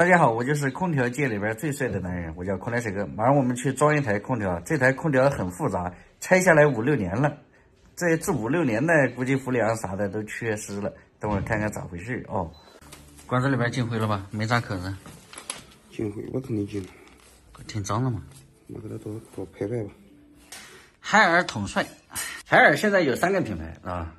大家好，我就是空调界里边最帅的男人，我叫空调水哥。马上我们去装一台空调，这台空调很复杂，拆下来5、6年了。这5、6年呢，估计氟利昂啥的都缺失了。等会儿看看咋回事哦。管子里边进灰了吧？没扎口子。进灰，我肯定进。挺脏的嘛。我给它多拍拍吧。海尔统帅，海尔现在有3个品牌啊。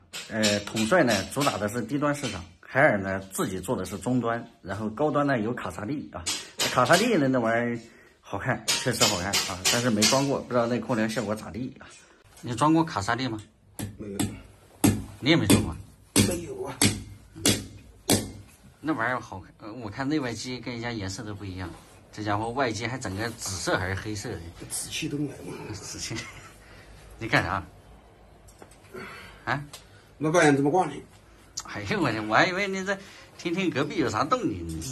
统帅呢主打的是低端市场。海尔呢自己做的是中端，然后高端呢有卡萨帝啊，卡萨帝呢那玩意儿好看，确实好看啊，但是没装过，不知道那空调效果咋地啊？你装过卡萨帝吗？没有。你也没装过？没有啊。那玩意儿好看，我看内外机跟人家颜色都不一样，这家伙外机还整个紫色还是黑色的？紫气灯来嘛。紫气。你干啥？啊？老板怎么挂呢？哎呦我的，我还以为你在听隔壁有啥动静呢。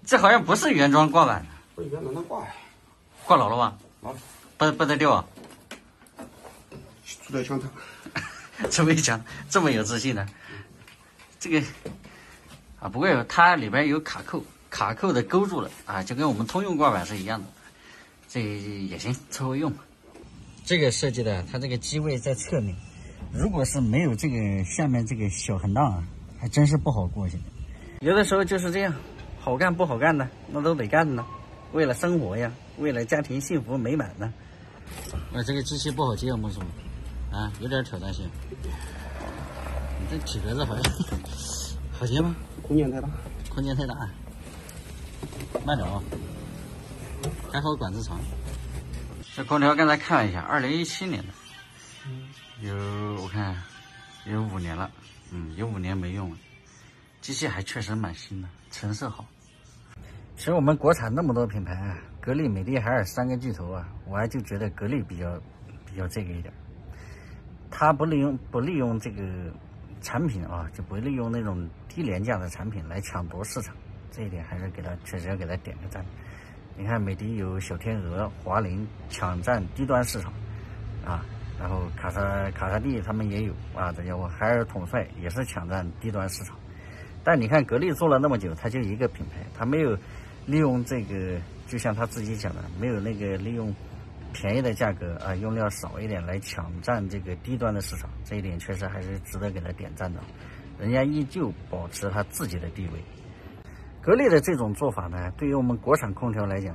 这好像不是原装挂板的。不原装的挂呀。挂老了吧？老。不得掉啊。出来抢它。这么一讲，这么有自信呢？这个啊，不过它里边有卡扣，卡扣的勾住了啊，就跟我们通用挂板是一样的。这也行，凑合用。这个设计的，它这个机位在侧面，如果是没有这个下面这个小横档啊，还真是不好过去的。有的时候就是这样，好干不好干的，那都得干呢。为了生活呀，为了家庭幸福美满呢。这个机器不好接，我们说啊，有点挑战性。你这体格子好像好接吗？空间太大。空间太大，慢点啊，还好管子长。这空调刚才看了一下，2017年的，我看有5年了，有5年没用了，机器还确实蛮新的，成色好。其实我们国产那么多品牌啊，格力、美的、海尔3个巨头啊，我还就觉得格力比较这个一点，它不利用这个产品啊，就不利用那种低廉价的产品来抢夺市场，这一点还是确实要给它点个赞。你看美的有小天鹅、华凌抢占低端市场啊，然后卡萨帝他们也有啊，这家伙海尔统帅也是抢占低端市场。但你看格力做了那么久，它就一个品牌，它没有利用这个，就像他自己讲的，没有那个利用便宜的价格啊，用料少一点来抢占这个低端的市场，这一点确实还是值得给他点赞的。人家依旧保持他自己的地位。格力的这种做法呢，对于我们国产空调来讲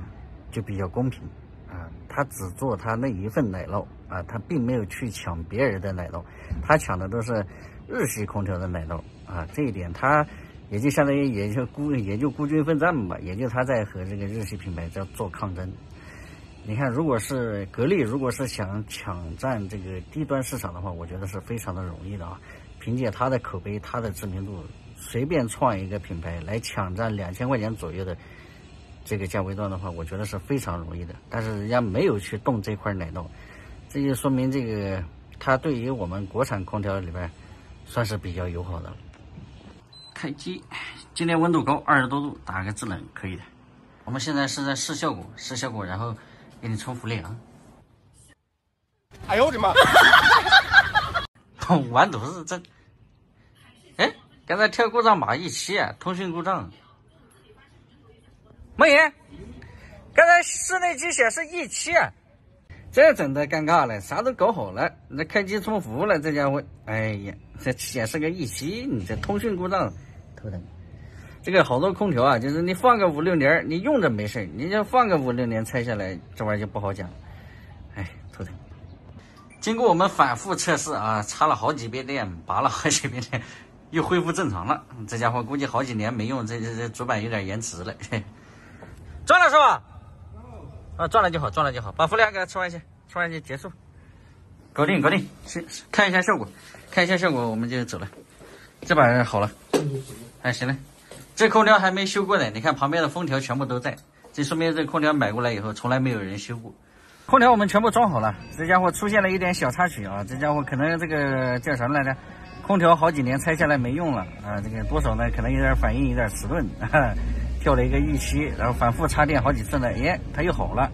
就比较公平啊，他只做他那一份奶酪啊，他并没有去抢别人的奶酪，他抢的都是日系空调的奶酪啊，这一点他也就相当于也就孤军奋战吧，也就他在和这个日系品牌在做抗争。你看，如果是格力，如果是想抢占这个低端市场的话，我觉得是非常的容易的啊，凭借他的口碑、他的知名度。随便创一个品牌来抢占2000块钱左右的这个价位段的话，我觉得是非常容易的。但是人家没有去动这块奶酪，这就说明这个它对于我们国产空调里边算是比较友好的了。开机，今天温度高，20多度，打个制冷可以的。我们现在是在试效果，然后给你充氟利昂。哎呦我的妈！完犊子，这，哎。刚才跳故障码17啊，通讯故障。梦爷，刚才室内机显示17啊，这整的尴尬了，啥都搞好了，那开机充氟了，这家伙，哎呀，这显示个17，你这通讯故障，头疼。这个好多空调啊，就是你放个5、6年，你用着没事，你就放个5、6年拆下来，这玩意儿就不好讲，哎，头疼。经过我们反复测试啊，插了好几遍电，拔了好几遍电。又恢复正常了，这家伙估计好几年没用，这主板有点延迟了。转了是吧？啊，转了就好，转了就好，把氟利昂给它吃完去结束，搞定。看一下效果，我们就走了。这把好了，哎，行了，这空调还没修过呢，你看旁边的封条全部都在，这说明这空调买过来以后从来没有人修过。空调我们全部装好了，这家伙出现了一点小插曲啊，这家伙可能这个叫什么来着？空调好几年拆下来没用了啊，这个多少呢？可能有点反应有点迟钝，跳了一个预期，然后反复插电好几次呢，它又好了，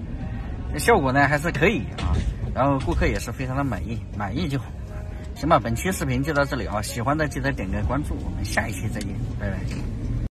效果呢还是可以啊。然后顾客也是非常的满意就好。行吧，本期视频就到这里啊，喜欢的记得点个关注，我们下一期再见，拜拜。